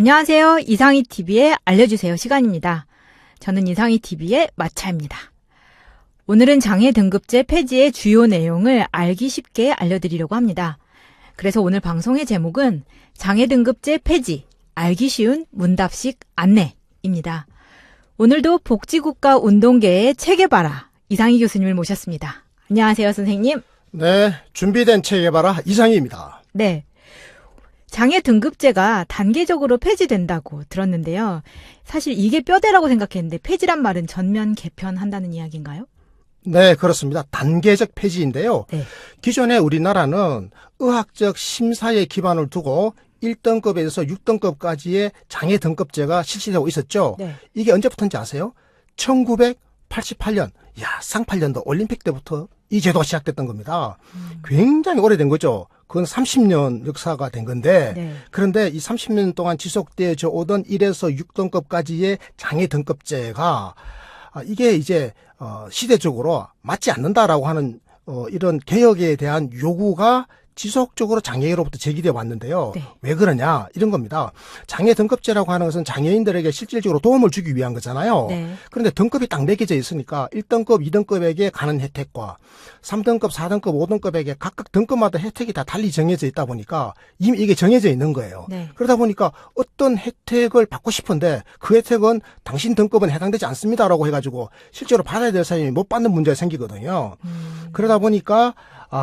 안녕하세요. 이상희TV의 알려주세요 시간입니다. 저는 이상희TV의 마차입니다. 오늘은 장애 등급제 폐지의 주요 내용을 알기 쉽게 알려드리려고 합니다. 그래서 오늘 방송의 제목은 장애 등급제 폐지, 알기 쉬운 문답식 안내입니다. 오늘도 복지국가 운동계의 체계바라 이상희 교수님을 모셨습니다. 안녕하세요, 선생님. 네, 준비된 체계바라 이상희입니다. 네. 장애 등급제가 단계적으로 폐지된다고 들었는데요. 사실 이게 뼈대라고 생각했는데 폐지란 말은 전면 개편한다는 이야기인가요? 네, 그렇습니다. 단계적 폐지인데요. 네. 기존에 우리나라는 의학적 심사에 기반을 두고 1등급에서 6등급까지의 장애 등급제가 실시되고 있었죠. 네. 이게 언제부터인지 아세요? 1988년, 쌍팔년도 올림픽 때부터 이 제도가 시작됐던 겁니다. 굉장히 오래된 거죠. 그건 30년 역사가 된 건데, 네. 그런데 이 30년 동안 지속되어 오던 1에서 6등급까지의 장애 등급제가 이게 이제 시대적으로 맞지 않는다라고 하는 이런 개혁에 대한 요구가 지속적으로 장애인으로부터 제기되어 왔는데요. 네. 왜 그러냐? 이런 겁니다. 장애 등급제라고 하는 것은 장애인들에게 실질적으로 도움을 주기 위한 거잖아요. 네. 그런데 등급이 딱 매겨져 있으니까 1등급, 2등급에게 가는 혜택과 3등급, 4등급, 5등급에게 각각 등급마다 혜택이 다 달리 정해져 있다 보니까 이미 이게 정해져 있는 거예요. 네. 그러다 보니까 어떤 혜택을 받고 싶은데 그 혜택은 당신 등급은 해당되지 않습니다라고 해가지고 실제로 받아야 될 사람이 못 받는 문제가 생기거든요. 그러다 보니까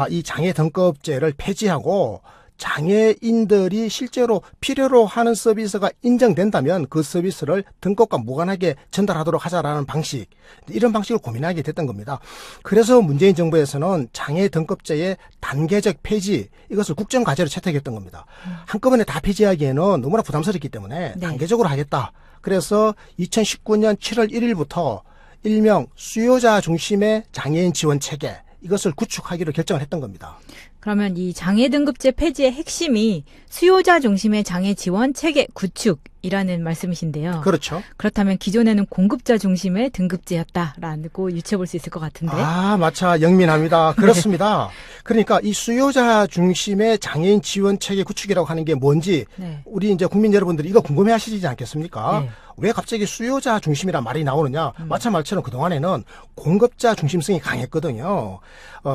이 장애 등급제를 폐지하고 장애인들이 실제로 필요로 하는 서비스가 인정된다면 그 서비스를 등급과 무관하게 전달하도록 하자라는 방식, 이런 방식을 고민하게 됐던 겁니다. 그래서 문재인 정부에서는 장애 등급제의 단계적 폐지, 이것을 국정과제로 채택했던 겁니다. 한꺼번에 다 폐지하기에는 너무나 부담스럽기 때문에 네. 단계적으로 하겠다. 그래서 2019년 7월 1일부터 일명 수요자 중심의 장애인 지원 체계, 이것을 구축하기로 결정을 했던 겁니다. 그러면 이 장애 등급제 폐지의 핵심이 수요자 중심의 장애 지원 체계 구축이라는 말씀이신데요. 그렇죠. 그렇다면 기존에는 공급자 중심의 등급제였다라고 유추해 볼 수 있을 것 같은데. 마차 영민합니다. 그렇습니다. 그러니까 이 수요자 중심의 장애인 지원 체계 구축이라고 하는 게 뭔지 네. 우리 이제 국민 여러분들이 이거 궁금해 하시지 않겠습니까? 네. 왜 갑자기 수요자 중심이란 말이 나오느냐? 마차 말처럼 그동안에는 공급자 중심성이 강했거든요.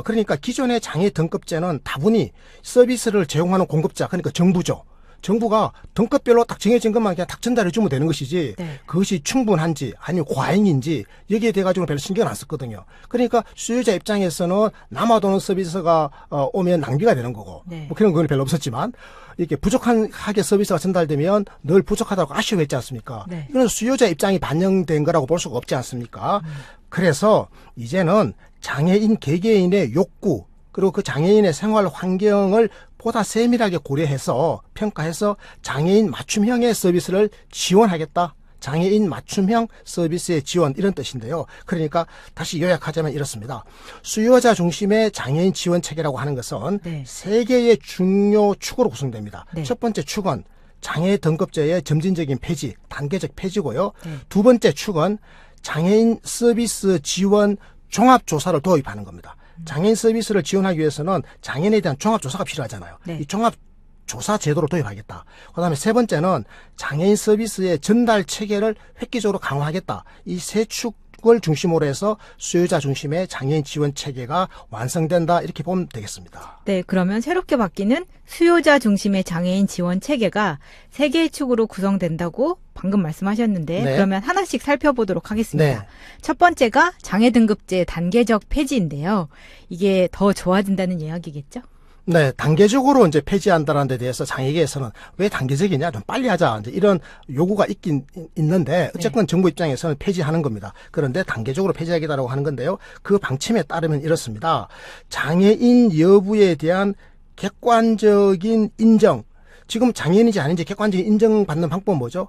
그러니까 기존의 장애 등급제는 다분히 서비스를 제공하는 공급자, 그러니까 정부죠. 정부가 등급별로 딱 정해진 것만 그냥 딱 전달해 주면 되는 것이지, 네. 그것이 충분한지 아니면 과잉인지 여기에 대해 가지고는 별로 신경을 안 썼거든요. 그러니까 수요자 입장에서는 남아도는 서비스가 오면 낭비가 되는 거고, 네. 뭐 그런 건 별로 없었지만 이렇게 부족하게 서비스가 전달되면 늘 부족하다고 아쉬워했지 않습니까? 네. 이건 수요자 입장이 반영된 거라고 볼 수가 없지 않습니까? 그래서 이제는 장애인 개개인의 욕구, 그리고 그 장애인의 생활 환경을 보다 세밀하게 고려해서 평가해서 장애인 맞춤형의 서비스를 지원하겠다. 장애인 맞춤형 서비스의 지원, 이런 뜻인데요. 그러니까 다시 요약하자면 이렇습니다. 수요자 중심의 장애인 지원 체계라고 하는 것은 네. 세 개의 중요 축으로 구성됩니다. 네. 첫 번째 축은 장애 등급제의 점진적인 폐지, 단계적 폐지고요. 네. 두 번째 축은 장애인 서비스 지원 종합조사를 도입하는 겁니다. 장애인 서비스를 지원하기 위해서는 장애인에 대한 종합조사가 필요하잖아요. 네. 이 종합조사 제도를 도입하겠다. 그다음에 세 번째는 장애인 서비스의 전달 체계를 획기적으로 강화하겠다. 이 세 축을 중심으로 해서 수요자 중심의 장애인 지원 체계가 완성된다, 이렇게 보면 되겠습니다. 네, 그러면 새롭게 바뀌는 수요자 중심의 장애인 지원 체계가 세 개의 축으로 구성된다고 방금 말씀하셨는데, 네. 그러면 하나씩 살펴보도록 하겠습니다. 네. 첫 번째가 장애 등급제 단계적 폐지인데요. 이게 더 좋아진다는 이야기겠죠? 네, 단계적으로 이제 폐지한다는 데 대해서 장애계에서는 왜 단계적이냐, 좀 빨리 하자, 이제 이런 요구가 있긴 있는데, 어쨌건 정부 입장에서는 폐지하는 겁니다. 그런데 단계적으로 폐지하겠다라고 하는 건데요. 그 방침에 따르면 이렇습니다. 장애인 여부에 대한 객관적인 인정, 지금 장애인인지 아닌지 객관적인 인정받는 방법은 뭐죠?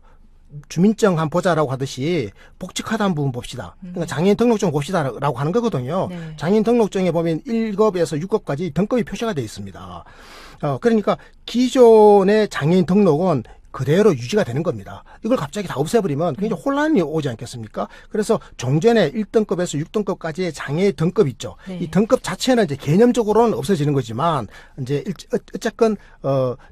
주민증 한번 보자라고 하듯이 복지카드 한 부분 봅시다. 그러니까 장애인 등록증 봅시다라고 하는 거거든요. 네. 장애인 등록증에 보면 1급에서 6급까지 등급이 표시가 되어 있습니다. 그러니까 기존의 장애인 등록은 그대로 유지가 되는 겁니다. 이걸 갑자기 다 없애버리면 굉장히 혼란이 오지 않겠습니까? 그래서 종전에 1등급에서 6등급까지의 장애 등급 있죠. 네. 이 등급 자체는 이제 개념적으로는 없어지는 거지만 이제 어쨌건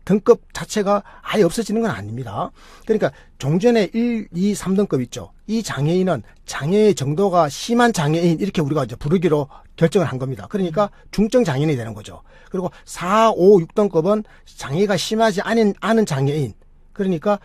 등급 자체가 아예 없어지는 건 아닙니다. 그러니까 종전에 1, 2, 3등급 있죠. 이 장애인은 장애의 정도가 심한 장애인 이렇게 우리가 이제 부르기로 결정을 한 겁니다. 그러니까 중증 장애인이 되는 거죠. 그리고 4, 5, 6등급은 장애가 심하지 않은 장애인. 그러니까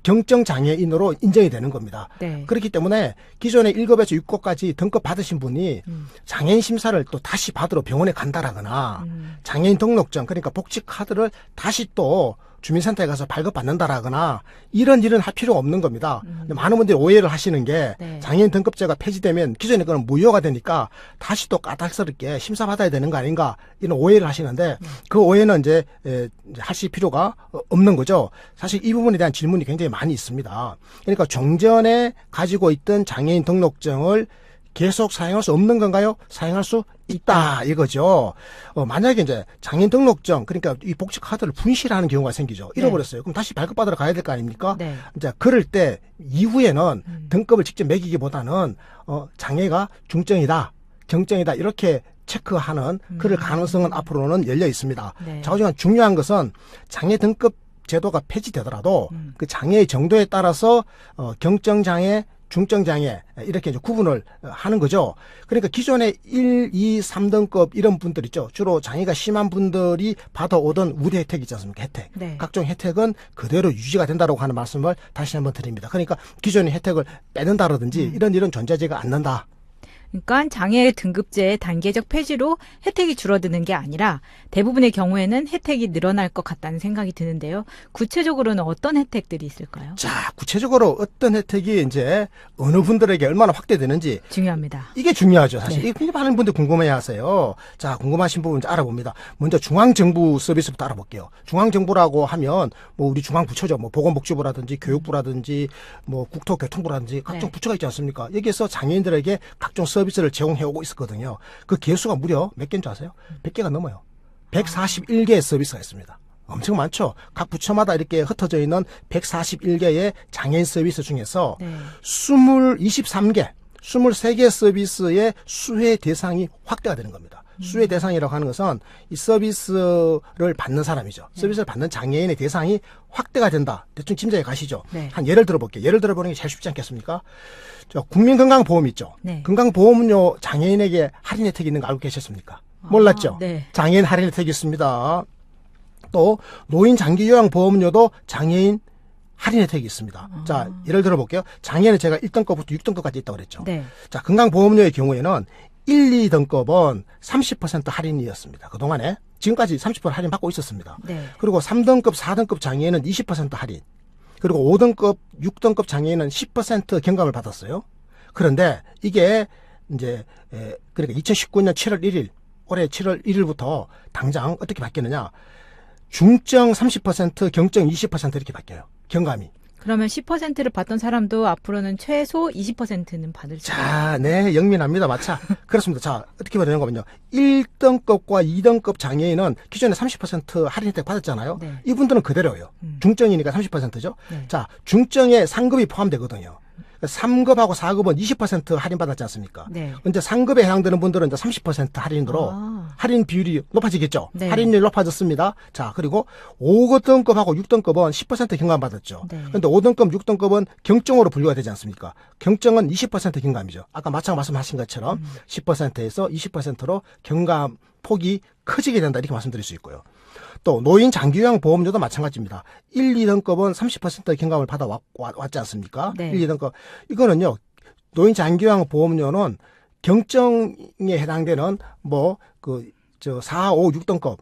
경증 장애인으로 인정이 되는 겁니다. 네. 그렇기 때문에 기존에 1급에서 6급까지 등급 받으신 분이 장애인 심사를 또 다시 받으러 병원에 간다라거나 장애인 등록증 그러니까 복지 카드를 다시 또 주민센터에 가서 발급받는다라거나 이런 일은 할 필요가 없는 겁니다. 많은 분들이 오해를 하시는 게 네. 장애인 등급제가 폐지되면 기존의 거는 무효가 되니까 다시 또 까닭스럽게 심사받아야 되는 거 아닌가 이런 오해를 하시는데 그 오해는 이제 하실 필요가 없는 거죠. 사실 이 부분에 대한 질문이 굉장히 많이 있습니다. 그러니까 종전에 가지고 있던 장애인 등록증을 계속 사용할 수 없는 건가요? 사용할 수 있다 이거죠. 만약에 이제 장애인 등록증 그러니까 이 복지 카드를 분실하는 경우가 생기죠. 잃어버렸어요. 그럼 다시 발급받으러 가야 될 거 아닙니까? 네. 이제 그럴 때 이후에는 등급을 직접 매기기보다는 장애가 중증이다, 경증이다 이렇게 체크하는 그럴 가능성은 앞으로는 열려 있습니다. 네. 자, 하지만 중요한 것은 장애 등급 제도가 폐지되더라도 그 장애의 정도에 따라서 경증 장애 중증 장애 이렇게 이제 구분을 하는 거죠. 그러니까 기존에 1, 2, 3등급 이런 분들 있죠. 주로 장애가 심한 분들이 받아오던 우대 혜택 있지 않습니까? 혜택. 네. 각종 혜택은 그대로 유지가 된다고 하는 말씀을 다시 한번 드립니다. 그러니까 기존의 혜택을 빼는다라든지 이런 일은 존재하지가 않는다. 그러니까 장애 등급제의 단계적 폐지로 혜택이 줄어드는 게 아니라 대부분의 경우에는 혜택이 늘어날 것 같다는 생각이 드는데요. 구체적으로는 어떤 혜택들이 있을까요? 자, 구체적으로 어떤 혜택이 이제 어느 분들에게 얼마나 확대되는지 중요합니다. 이게 중요하죠. 사실 네. 이게 굉장히 많은 분들이 궁금해 하세요. 자, 궁금하신 부분 이제 알아봅니다. 먼저 중앙정부 서비스부터 알아볼게요. 중앙정부라고 하면 뭐 우리 중앙부처죠. 뭐 보건복지부라든지 교육부라든지 뭐 국토교통부라든지 각종 네. 부처가 있지 않습니까? 여기에서 장애인들에게 각종 서비스를 제공해 오고 있었거든요. 그 개수가 무려 몇 개인 줄 아세요? 100개가 넘어요. 141개의 서비스가 있습니다. 엄청 많죠. 각 부처마다 이렇게 흩어져 있는 141개의 장애인 서비스 중에서 네. 23개 서비스의 수혜 대상이 확대가 되는 겁니다. 수혜 대상이라고 하는 것은 이 서비스를 받는 사람이죠. 서비스를 받는 장애인의 대상이 확대가 된다. 대충 짐작해 가시죠. 네. 한 예를 들어볼게요. 예를 들어보는 게 제일 쉽지 않겠습니까? 저 국민건강보험 있죠. 네. 건강보험료 장애인에게 할인 혜택이 있는 거 알고 계셨습니까? 몰랐죠? 네. 장애인 할인 혜택이 있습니다. 또 노인 장기요양보험료도 장애인 할인 혜택이 있습니다. 자, 예를 들어볼게요. 장애는 제가 1등급부터 6등급까지 있다고 그랬죠. 네. 자, 건강보험료의 경우에는 1, 2등급은 30% 할인이었습니다. 그동안에. 지금까지 30% 할인 받고 있었습니다. 네. 그리고 3등급, 4등급 장애인은 20% 할인. 그리고 5등급, 6등급 장애인은 10% 경감을 받았어요. 그런데 이게 이제 그러니까 2019년 7월 1일, 올해 7월 1일부터 당장 어떻게 바뀌느냐. 중증 30%, 경증 20% 이렇게 바뀌어요. 경감이. 그러면 10%를 받던 사람도 앞으로는 최소 20%는 받을 수 있어요. 자, 네, 영민합니다. 마차. 그렇습니다. 자, 어떻게 되는 거면요. 1등급과 2등급 장애인은 기존에 30% 할인 혜택 받았잖아요. 네. 이분들은 그대로예요. 중증이니까 30%죠. 네. 자, 중증에 상급이 포함되거든요. 3급하고 4급은 20% 할인 받았지 않습니까? 네. 근데 상급에 해당되는 분들은 이제 30% 할인으로 할인 비율이 높아지겠죠. 네. 할인율이 높아졌습니다. 자, 그리고 5등급하고 6등급은 10% 경감 받았죠. 네. 그런데 5등급, 6등급은 경증으로 분류가 되지 않습니까? 경증은 20% 경감이죠. 아까 마찬가지 말씀하신 것처럼 10%에서 20%로 경감 폭이 커지게 된다 이렇게 말씀드릴 수 있고요. 또 노인 장기요양 보험료도 마찬가지입니다. 1, 2등급은 30% 경감을 받아왔지 않습니까? 네. 1, 2등급. 이거는요. 노인 장기요양 보험료는 경증에 해당되는 4, 5, 6등급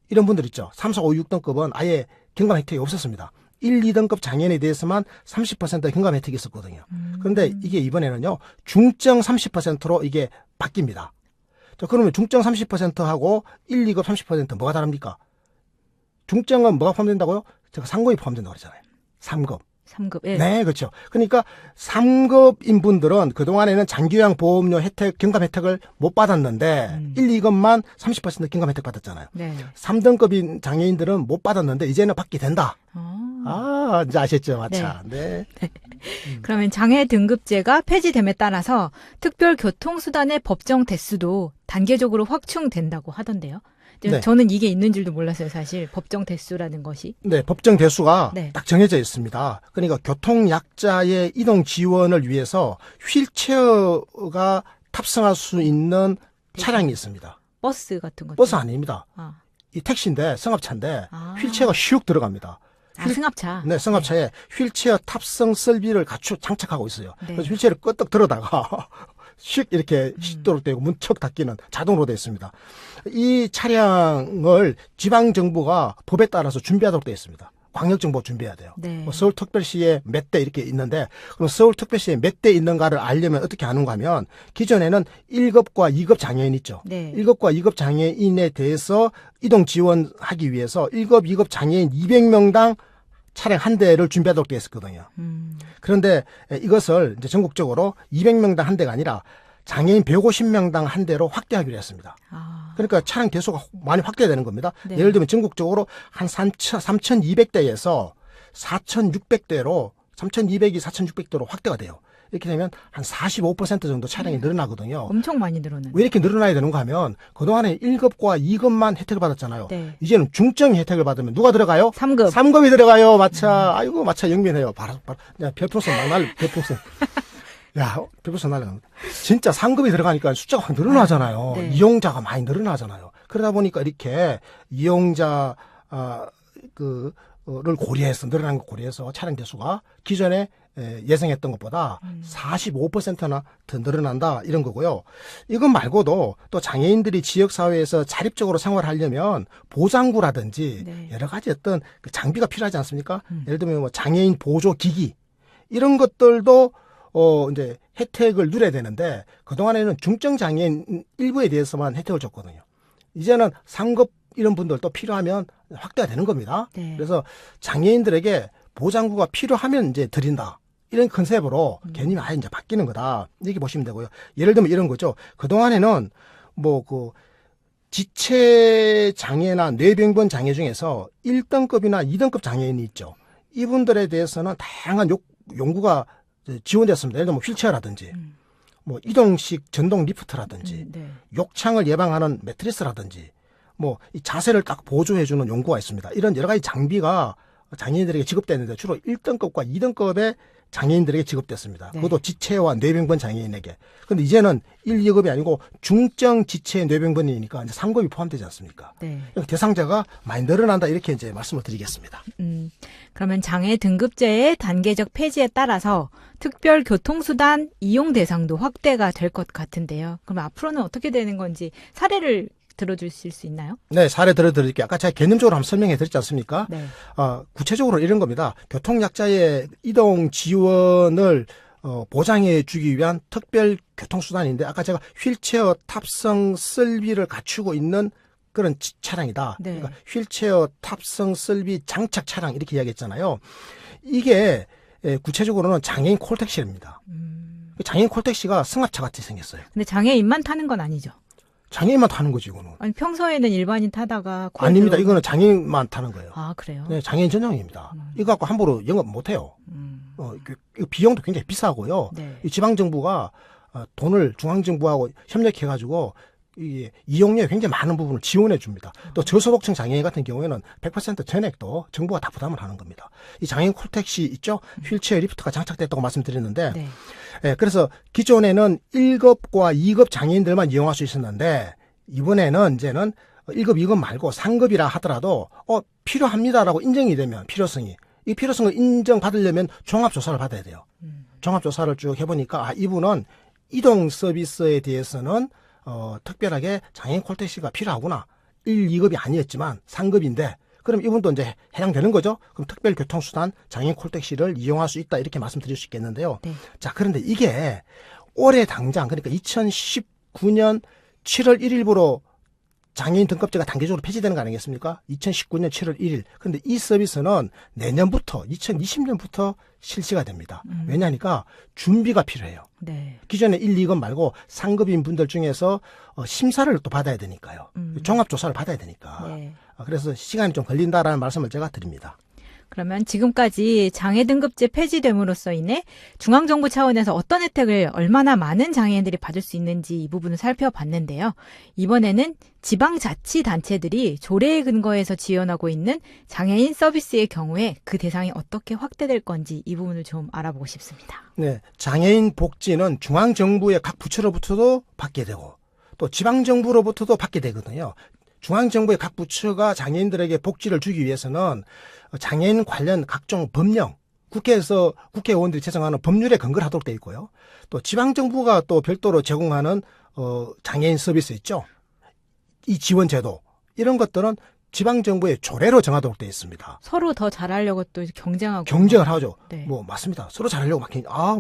이런 분들 있죠. 3, 4, 5, 6등급은 아예 경감 혜택이 없었습니다. 1, 2등급 장애인에 대해서만 30% 경감 혜택이 있었거든요. 그런데 이게 이번에는요. 중증 30%로 이게 바뀝니다. 자, 그러면 중증 30%하고 1, 2급 30% 뭐가 다릅니까? 중증은 뭐가 포함된다고요? 제가 상급이 포함된다고 그랬잖아요. 3급. 3급. 예. 네, 그렇죠. 그러니까 3급인 분들은 그동안에는 장기요양 보험료 혜택, 경감 혜택을 못 받았는데 1, 2급만 30% 경감 혜택 받았잖아요. 네. 3등급인 장애인들은 못 받았는데 이제는 받게 된다. 아, 이제 아셨죠, 마차. 네. 그러면 장애 등급제가 폐지됨에 따라서 특별 교통수단의 법정 대수도 단계적으로 확충된다고 하던데요. 네. 저는 이게 있는 줄도 몰랐어요, 사실. 법정 대수라는 것이. 네, 법정 대수가 네. 딱 정해져 있습니다. 그러니까 교통약자의 이동 지원을 위해서 휠체어가 탑승할 수 있는 차량이 있습니다. 버스 같은 것. 버스 아닙니다. 아, 이 택시인데, 승합차인데, 아. 휠체어가 슉 들어갑니다. 승합차. 네, 승합차에 휠체어 탑승 설비를 장착하고 있어요. 네. 그래서 휠체어를 끄떡 들어다가 슉 이렇게 식도록 되고 문척 닫기는 자동으로 되어 있습니다. 이 차량을 지방정부가 법에 따라서 준비하도록 되어 있습니다. 광역정보 준비해야 돼요. 네. 뭐 서울특별시에 몇 대 이렇게 있는데, 그럼 서울특별시에 몇 대 있는가를 알려면 어떻게 하는가 하면, 기존에는 1급과 2급 장애인 있죠. 네. 1급과 2급 장애인에 대해서 이동 지원하기 위해서 1급, 2급 장애인 200명당 차량 한 대를 준비하도록 되어 있었거든요. 그런데 이것을 이제 전국적으로 200명당 한 대가 아니라 장애인 150명당 한 대로 확대하기로 했습니다. 아, 그러니까 차량 대수가 많이 확대되는 겁니다. 네. 예를 들면 전국적으로 한 3,200대에서 4,600대로 3,200이 4,600대로 확대가 돼요. 이렇게 되면 한 45% 정도 차량이 늘어나거든요. 엄청 많이 늘어나네. 왜 이렇게 늘어나야 되는가 하면 그동안에 1급과 2급만 혜택을 받았잖아요. 네. 이제는 중증 혜택을 받으면 누가 들어가요? 3급. 3급이 들어가요. 마차. 아이고 마차 영민해요. 바로 야, 별풍선 막 날려. 별풍선. 야, 별풍선 날려갑니다. 진짜 3급이 들어가니까 숫자가 확 늘어나잖아요. 네. 이용자가 많이 늘어나잖아요. 그러다 보니까 이렇게 이용자 를 고려해서 늘어난 거 고려해서 차량 대수가 기존에 예상했던 것보다 45%나 더 늘어난다 이런 거고요. 이것 말고도 또 장애인들이 지역 사회에서 자립적으로 생활하려면 보장구라든지 네. 여러 가지 어떤 그 장비가 필요하지 않습니까? 예를 들면 뭐 장애인 보조 기기 이런 것들도 이제 혜택을 누려야 되는데 그동안에는 중증 장애인 일부에 대해서만 혜택을 줬거든요. 이제는 상급 이런 분들도 필요하면 확대가 되는 겁니다. 네. 그래서 장애인들에게 보장구가 필요하면 이제 드린다. 이런 컨셉으로 개념이 아예 이제 바뀌는 거다. 이렇게 보시면 되고요. 예를 들면 이런 거죠. 그동안에는 뭐 그 지체 장애나 뇌병변 장애 중에서 1등급이나 2등급 장애인이 있죠. 이분들에 대해서는 다양한 연구가 지원됐습니다. 예를 들면 휠체어라든지 뭐 이동식 전동 리프트라든지 네. 욕창을 예방하는 매트리스라든지 뭐 이 자세를 딱 보조해주는 연구가 있습니다. 이런 여러 가지 장비가 장애인들에게 지급되는데 주로 1등급과 2등급의 장애인들에게 지급됐습니다. 네. 그것도 지체와 뇌병변 장애인에게. 근데 이제는 1, 2급이 아니고 중증 지체 뇌병변이니까 이제 3급이 포함되지 않습니까? 네. 대상자가 많이 늘어난다 이렇게 이제 말씀을 드리겠습니다. 그러면 장애 등급제의 단계적 폐지에 따라서 특별 교통수단 이용 대상도 확대가 될 것 같은데요. 그럼 앞으로는 어떻게 되는 건지 사례를 들어주실 수 있나요? 네, 사례 들어드릴게요. 아까 제가 개념적으로 한번 설명해 드렸지 않습니까? 네. 구체적으로 이런 겁니다. 교통약자의 이동 지원을 보장해 주기 위한 특별 교통수단인데 아까 제가 휠체어 탑승 설비를 갖추고 있는 그런 차량이다. 네. 그러니까 휠체어 탑승 설비 장착 차량 이렇게 이야기했잖아요. 이게 구체적으로는 장애인 콜택시입니다. 장애인 콜택시가 승합차 같이 생겼어요. 근데 장애인만 타는 건 아니죠. 장애인만 타는 거지 이거는. 아니 평소에는 일반인 타다가 아닙니다. 이거는 장애인만 타는 거예요. 아 그래요? 네, 장애인 전용입니다. 이거 갖고 함부로 영업 못 해요. 그 비용도 굉장히 비싸고요. 네. 이 지방정부가 돈을 중앙정부하고 협력해가지고 이 이용료에 굉장히 많은 부분을 지원해 줍니다. 또 저소득층 장애인 같은 경우에는 100% 전액도 정부가 다 부담을 하는 겁니다. 이 장애인 콜택시 있죠? 휠체어 리프트가 장착됐다고 말씀드렸는데 네. 그래서 기존에는 1급과 2급 장애인들만 이용할 수 있었는데 이번에는 이제는 1급, 2급 말고 3급이라 하더라도 필요합니다라고 인정이 되면 필요성이 이 필요성을 인정받으려면 종합조사를 받아야 돼요. 종합조사를 쭉 해보니까 이분은 이동 서비스에 대해서는 특별하게 장애인 콜택시가 필요하구나. 1, 2급이 아니었지만 3급인데 그럼 이분도 이제 해당되는 거죠. 그럼 특별교통수단 장애인 콜택시를 이용할 수 있다 이렇게 말씀드릴 수 있겠는데요. 네. 자, 그런데 이게 올해 당장 그러니까 2019년 7월 1일부로 장애인 등급제가 단계적으로 폐지되는 거 아니겠습니까? 2019년 7월 1일. 그런데 이 서비스는 내년부터 2020년부터 실시가 됩니다. 왜냐하니까 준비가 필요해요. 네. 기존에 1, 2급 말고 3급인 분들 중에서 심사를 또 받아야 되니까요. 종합조사를 받아야 되니까. 네. 그래서 시간이 좀 걸린다라는 말씀을 제가 드립니다. 그러면 지금까지 장애 등급제 폐지됨으로써 인해 중앙정부 차원에서 어떤 혜택을 얼마나 많은 장애인들이 받을 수 있는지 이 부분을 살펴봤는데요. 이번에는 지방자치단체들이 조례에 근거해서 지원하고 있는 장애인 서비스의 경우에 그 대상이 어떻게 확대될 건지 이 부분을 좀 알아보고 싶습니다. 네, 장애인 복지는 중앙정부의 각 부처로부터도 받게 되고 또 지방정부로부터도 받게 되거든요. 중앙정부의 각 부처가 장애인들에게 복지를 주기 위해서는 장애인 관련 각종 법령, 국회에서 국회의원들이 제정하는 법률에 근거를 하도록 되어 있고요. 또 지방정부가 또 별도로 제공하는 장애인 서비스 있죠. 이 지원제도 이런 것들은 지방정부의 조례로 정하도록 되어 있습니다. 서로 더 잘하려고 또 경쟁을 하죠. 네. 뭐 맞습니다. 서로 잘하려고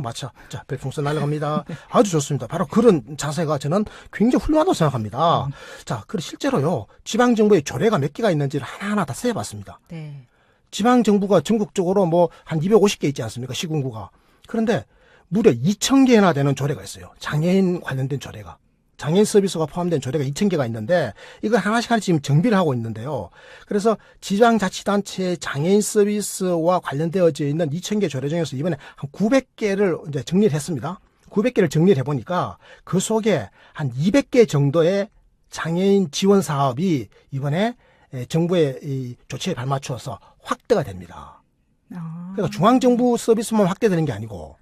맞죠. 자, 별풍선 날아갑니다. 아주 좋습니다. 바로 그런 자세가 저는 굉장히 훌륭하다고 생각합니다. 자, 그리고 실제로요. 지방정부의 조례가 몇 개가 있는지를 하나하나 다 세어봤습니다. 네. 지방정부가 전국적으로 뭐 한 250개 있지 않습니까? 시군구가. 그런데 무려 2,000개나 되는 조례가 있어요. 장애인 관련된 조례가. 장애인 서비스가 포함된 조례가 2,000개가 있는데 이걸 하나씩 지금 정비를 하고 있는데요. 그래서 지방자치단체의 장애인 서비스와 관련되어져 있는 2,000개 조례 중에서 이번에 한 900개를 이제 정리를 했습니다. 900개를 정리를 해보니까 그 속에 한 200개 정도의 장애인 지원 사업이 이번에 정부의 이 조치에 발맞춰서 확대가 됩니다. 그러니까 중앙정부 서비스만 확대되는 게 아니고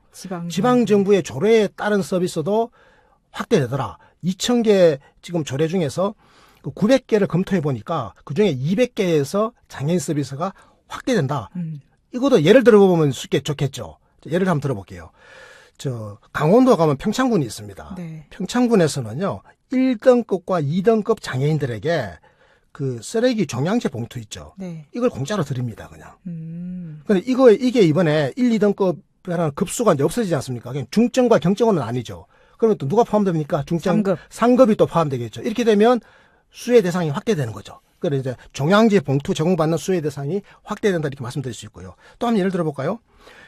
지방정부의 조례에 따른 서비스도 확대되더라. 2,000개 지금 조례 중에서 900개를 검토해 보니까 그중에 200개에서 장애인 서비스가 확대된다. 이것도 예를 들어보면 좋겠죠. 예를 한번 들어볼게요. 강원도 가면 평창군이 있습니다. 네. 평창군에서는요, 1등급과 2등급 장애인들에게 그 쓰레기 종량제 봉투 있죠. 네. 이걸 공짜로 드립니다, 그냥. 근데 이게 이번에 1, 2등급이라는 급수가 이제 없어지지 않습니까? 그냥 중증과 경증은 아니죠. 그러면 또 누가 포함됩니까? 중증, 상급이 또 포함되겠죠. 이렇게 되면 수혜 대상이 확대되는 거죠. 그래서 이제 종량제 봉투 제공받는 수혜 대상이 확대된다 이렇게 말씀드릴 수 있고요. 또 한번 예를 들어볼까요?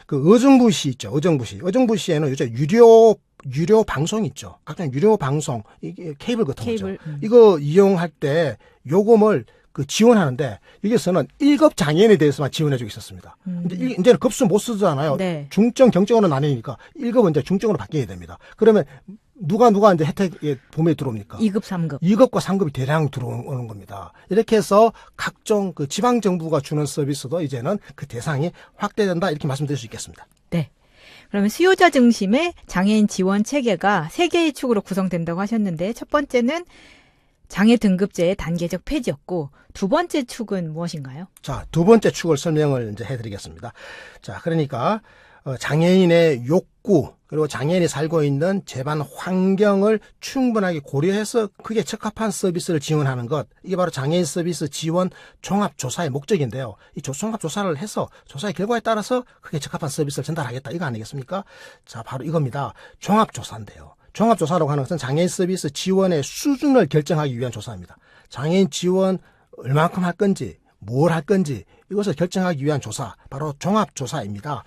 그 의정부시 있죠. 의정부시에는 요새 유료 방송 있죠. 각종 유료 방송, 이게 케이블 같은 거죠. 이거 이용할 때 요금을 지원하는데 여기서는 1급 장애인에 대해서만 지원해주고 있었습니다. 근데 이제는 급수 못 쓰잖아요. 네. 중증, 경증으로 나뉘니까 1급은 이제 중증으로 바뀌어야 됩니다. 그러면 누가 이제 혜택에 봄에 들어옵니까? 2급, 3급. 2급과 3급이 대량 들어오는 겁니다. 이렇게 해서 각종 그 지방정부가 주는 서비스도 이제는 그 대상이 확대된다 이렇게 말씀드릴 수 있겠습니다. 네. 그러면 수요자 중심의 장애인 지원 체계가 3개의 축으로 구성된다고 하셨는데 첫 번째는 장애 등급제의 단계적 폐지였고 두 번째 축은 무엇인가요? 자, 두 번째 축을 설명을 이제 해드리겠습니다. 자, 그러니까 장애인의 욕구 그리고 장애인이 살고 있는 재반 환경을 충분하게 고려해서 그게 적합한 서비스를 지원하는 것, 이게 바로 장애인 서비스 지원 종합조사의 목적인데요. 이 종합조사를 해서 조사의 결과에 따라서 그게 적합한 서비스를 전달하겠다 이거 아니겠습니까? 자, 바로 이겁니다. 종합조사인데요. 종합조사라고 하는 것은 장애인 서비스 지원의 수준을 결정하기 위한 조사입니다. 장애인 지원 얼마만큼 할 건지, 뭘 할 건지 이것을 결정하기 위한 조사, 바로 종합조사입니다.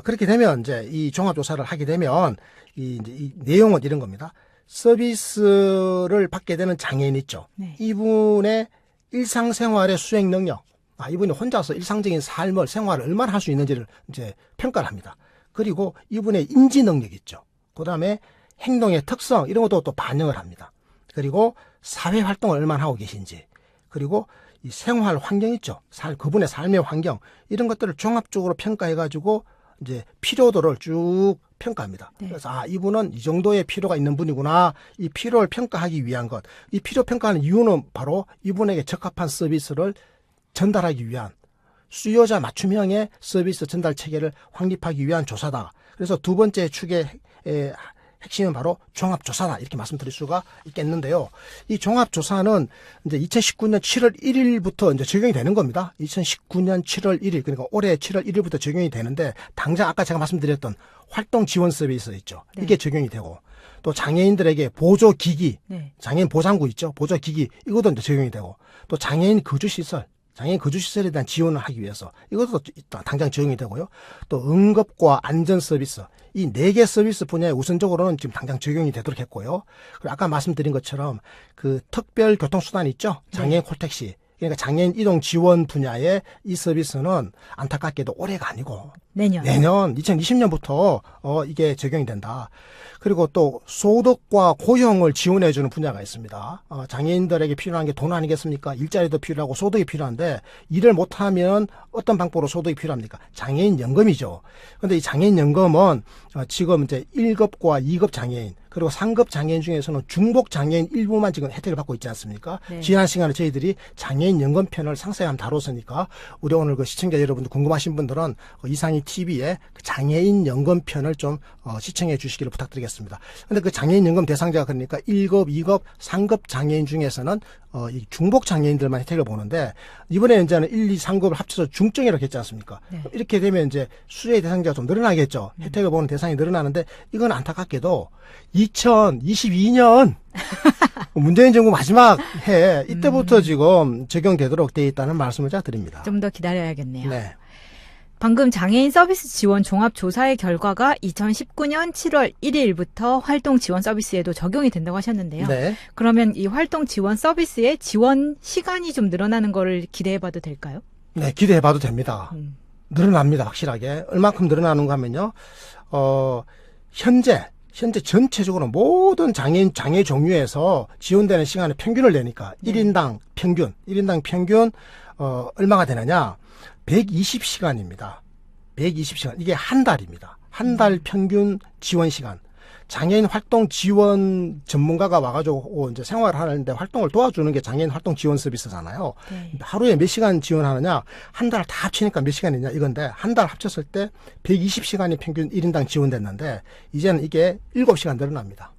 그렇게 되면 이제 이 종합조사를 하게 되면 이 내용은 이런 겁니다. 서비스를 받게 되는 장애인 있죠. 네. 이분의 일상생활의 수행 능력, 이분이 혼자서 일상적인 생활을 얼마나 할 수 있는지를 이제 평가를 합니다. 그리고 이분의 인지 능력 있죠. 그 다음에 행동의 특성 이런 것도 또 반영을 합니다. 그리고 사회 활동을 얼마나 하고 계신지, 그리고 이 생활 환경 있죠. 그분의 삶의 환경 이런 것들을 종합적으로 평가해가지고 이제 필요도를 쭉 평가합니다. 네. 그래서 이분은 이 정도의 필요가 있는 분이구나. 이 필요를 평가하기 위한 것. 이 필요 평가하는 이유는 바로 이분에게 적합한 서비스를 전달하기 위한 수요자 맞춤형의 서비스 전달 체계를 확립하기 위한 조사다. 그래서 두 번째 축의 핵심은 바로 종합조사다 이렇게 말씀드릴 수가 있겠는데요. 이 종합조사는 이제 2019년 7월 1일부터 이제 적용이 되는 겁니다. 2019년 7월 1일 그러니까 올해 7월 1일부터 적용이 되는데 당장 아까 제가 말씀드렸던 활동 지원 서비스 있죠. 네. 이게 적용이 되고 또 장애인들에게 보조기기, 네. 장애인 보장구 있죠. 보조기기 이것도 이제 적용이 되고 또 장애인 거주시설에 대한 지원을 하기 위해서 이것도 당장 적용이 되고요. 또 응급과 안전 서비스 이 4개 서비스 분야에 우선적으로는 지금 당장 적용이 되도록 했고요. 그리고 아까 말씀드린 것처럼 그 특별 교통수단 있죠. 장애인 콜택시 그러니까 장애인 이동 지원 분야의 이 서비스는 안타깝게도 올해가 아니고 내년 2020년부터 이게 적용이 된다. 그리고 또 소득과 고용을 지원해주는 분야가 있습니다. 장애인들에게 필요한 게 돈 아니겠습니까? 일자리도 필요하고 소득이 필요한데 일을 못하면 어떤 방법으로 소득이 필요합니까? 장애인 연금이죠. 그런데 이 장애인 연금은 지금 이제 1급과 2급 장애인 그리고 3급 장애인 중에서는 중복 장애인 일부만 지금 혜택을 받고 있지 않습니까? 네. 지난 시간에 저희들이 장애인 연금 편을 상세히 한번 다뤘으니까 우리 오늘 그 시청자 여러분들 궁금하신 분들은 이상희 TV의 그 장애인 연금 편을 좀 시청해 주시기를 부탁드리겠습니다. 근데 그 장애인 연금 대상자가 그러니까 1급, 2급, 3급 장애인 중에서는 이 중복 장애인들만 혜택을 보는데 이번에 이제는 1, 2, 3급을 합쳐서 중증이라고 했지 않습니까? 네. 이렇게 되면 이제 수혜 대상자가 좀 늘어나겠죠. 혜택을 보는 대상이 늘어나는데 이건 안타깝게도 2022년 문재인 정부 마지막 해 이때부터 지금 적용되도록 되어 있다는 말씀을 제가 드립니다. 좀 더 기다려야겠네요. 네. 방금 장애인 서비스 지원 종합조사의 결과가 2019년 7월 1일부터 활동 지원 서비스에도 적용이 된다고 하셨는데요. 네. 그러면 이 활동 지원 서비스의 지원 시간이 좀 늘어나는 거를 기대해봐도 될까요? 네, 기대해봐도 됩니다. 늘어납니다, 확실하게. 얼마큼 늘어나는가 하면요, 현재 전체적으로 모든 장애 종류에서 지원되는 시간의 평균을 내니까, 네. 1인당 평균, 얼마가 되느냐? 120시간입니다. 120시간. 이게 한 달입니다. 한 달 평균 지원 시간. 장애인 활동 지원 전문가가 와가지고 이제 생활을 하는데 활동을 도와주는 게 장애인 활동 지원 서비스잖아요. 네. 하루에 몇 시간 지원하느냐? 한 달 다 합치니까 몇 시간이냐? 이건데 한 달 합쳤을 때 120시간이 평균 1인당 지원됐는데 이제는 이게 7시간 늘어납니다.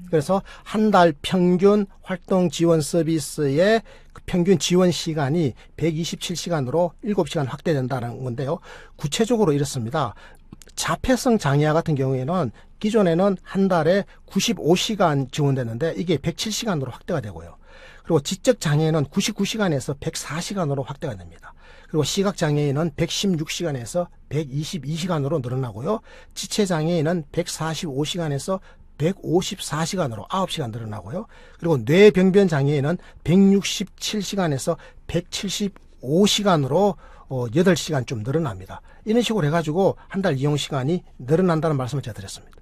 그래서 한 달 평균 활동 지원 서비스의 그 평균 지원 시간이 127시간으로 7시간 확대된다는 건데요. 구체적으로 이렇습니다. 자폐성 장애아 같은 경우에는 기존에는 한 달에 95시간 지원됐는데 이게 107시간으로 확대가 되고요. 그리고 지적 장애인은 99시간에서 104시간으로 확대가 됩니다. 그리고 시각 장애인은 116시간에서 122시간으로 늘어나고요. 지체 장애인은 145시간에서 154시간으로 9시간 늘어나고요. 그리고 뇌병변 장애인은 167시간에서 175시간으로 8시간 좀 늘어납니다. 이런 식으로 해가지고 한 달 이용 시간이 늘어난다는 말씀을 제가 드렸습니다.